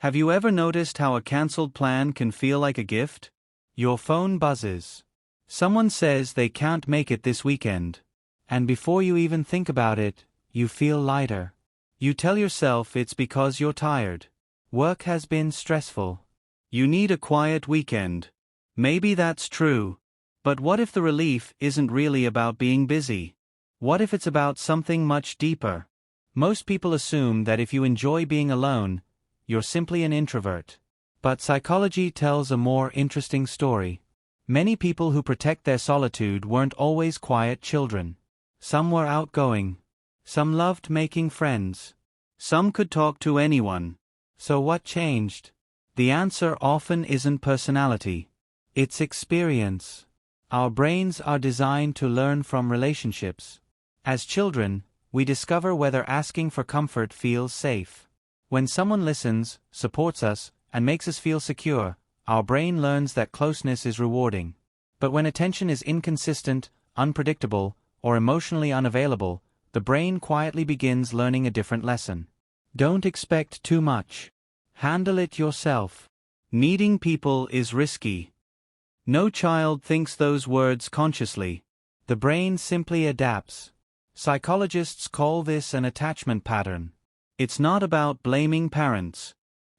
Have you ever noticed how a cancelled plan can feel like a gift? Your phone buzzes. Someone says they can't make it this weekend. And before you even think about it, you feel lighter. You tell yourself it's because you're tired. Work has been stressful. You need a quiet weekend. Maybe that's true. But what if the relief isn't really about being busy? What if it's about something much deeper? Most people assume that if you enjoy being alone, you're simply an introvert. But psychology tells a more interesting story. Many people who protect their solitude weren't always quiet children. Some were outgoing. Some loved making friends. Some could talk to anyone. So what changed? The answer often isn't personality. It's experience. Our brains are designed to learn from relationships. As children, we discover whether asking for comfort feels safe. When someone listens, supports us, and makes us feel secure, our brain learns that closeness is rewarding. But when attention is inconsistent, unpredictable, or emotionally unavailable, the brain quietly begins learning a different lesson. Don't expect too much. Handle it yourself. Needing people is risky. No child thinks those words consciously. The brain simply adapts. Psychologists call this an attachment pattern. It's not about blaming parents.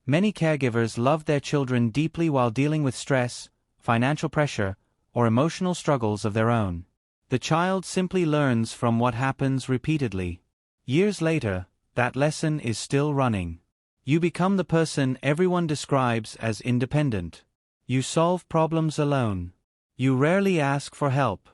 Many caregivers loved their children deeply while dealing with stress, financial pressure, or emotional struggles of their own. The child simply learns from what happens repeatedly. Years later, that lesson is still running. You become the person everyone describes as independent. You solve problems alone. You rarely ask for help.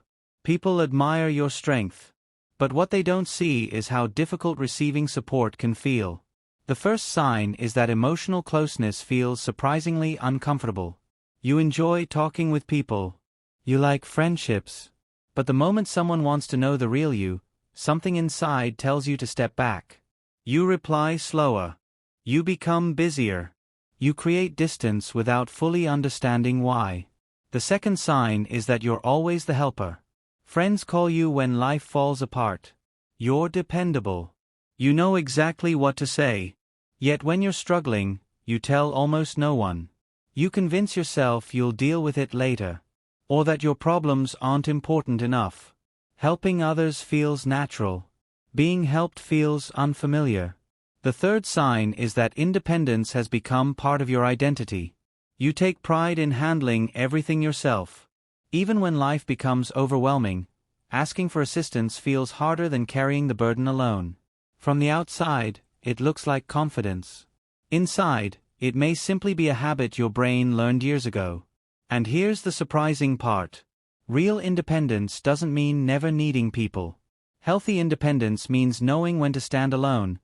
People admire your strength. But what they don't see is how difficult receiving support can feel. The first sign is that emotional closeness feels surprisingly uncomfortable. You enjoy talking with people. You like friendships. But the moment someone wants to know the real you, something inside tells you to step back. You reply slower. You become busier. You create distance without fully understanding why. The second sign is that you're always the helper. Friends call you when life falls apart. You're dependable. You know exactly what to say. Yet when you're struggling, you tell almost no one. You convince yourself you'll deal with it later. Or that your problems aren't important enough. Helping others feels natural. Being helped feels unfamiliar. The third sign is that independence has become part of your identity. You take pride in handling everything yourself. Even when life becomes overwhelming, asking for assistance feels harder than carrying the burden alone. From the outside, it looks like confidence. Inside, it may simply be a habit your brain learned years ago. And here's the surprising part. Real independence doesn't mean never needing people. Healthy independence means knowing when to stand alone,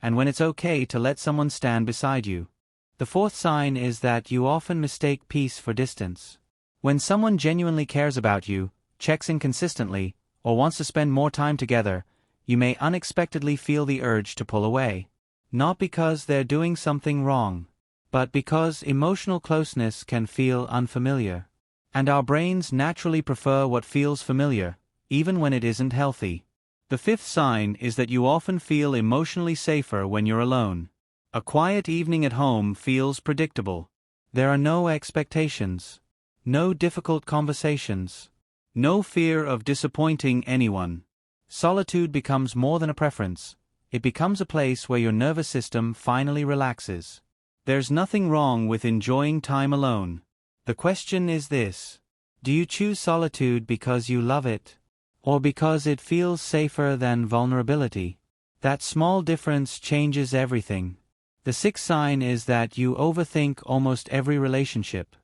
and when it's okay to let someone stand beside you. The fourth sign is that you often mistake peace for distance. When someone genuinely cares about you, checks in consistently, or wants to spend more time together, you may unexpectedly feel the urge to pull away. Not because they're doing something wrong, but because emotional closeness can feel unfamiliar. And our brains naturally prefer what feels familiar, even when it isn't healthy. The fifth sign is that you often feel emotionally safer when you're alone. A quiet evening at home feels predictable. There are no expectations. No difficult conversations. No fear of disappointing anyone. Solitude becomes more than a preference. It becomes a place where your nervous system finally relaxes. There's nothing wrong with enjoying time alone. The question is this: do you choose solitude because you love it? Or because it feels safer than vulnerability? That small difference changes everything. The sixth sign is that you overthink almost every relationship.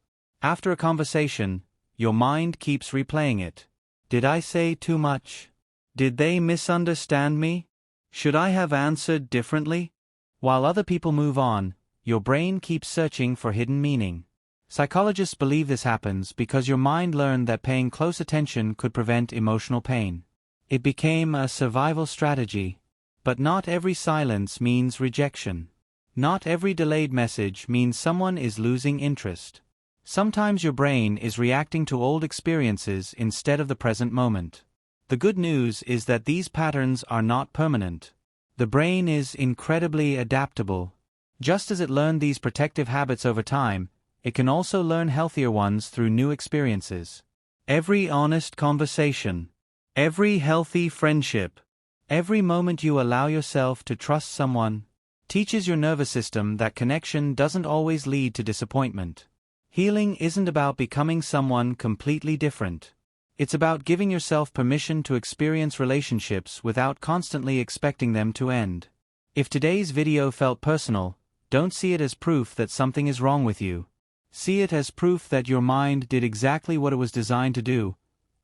After a conversation, your mind keeps replaying it. Did I say too much? Did they misunderstand me? Should I have answered differently? While other people move on, your brain keeps searching for hidden meaning. Psychologists believe this happens because your mind learned that paying close attention could prevent emotional pain. It became a survival strategy. But not every silence means rejection. Not every delayed message means someone is losing interest. Sometimes your brain is reacting to old experiences instead of the present moment. The good news is that these patterns are not permanent. The brain is incredibly adaptable. Just as it learned these protective habits over time, it can also learn healthier ones through new experiences. Every honest conversation, every healthy friendship, every moment you allow yourself to trust someone, teaches your nervous system that connection doesn't always lead to disappointment. Healing isn't about becoming someone completely different. It's about giving yourself permission to experience relationships without constantly expecting them to end. If today's video felt personal, don't see it as proof that something is wrong with you. See it as proof that your mind did exactly what it was designed to do.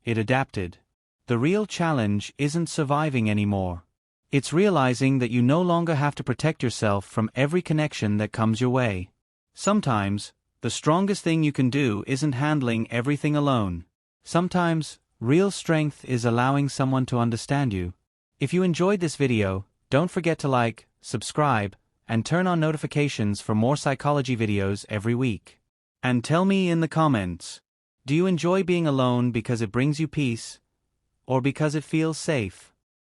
It adapted. The real challenge isn't surviving anymore. It's realizing that you no longer have to protect yourself from every connection that comes your way. Sometimes, the strongest thing you can do isn't handling everything alone. Sometimes, real strength is allowing someone to understand you. If you enjoyed this video, don't forget to like, subscribe, and turn on notifications for more psychology videos every week. And tell me in the comments, do you enjoy being alone because it brings you peace, or because it feels safe?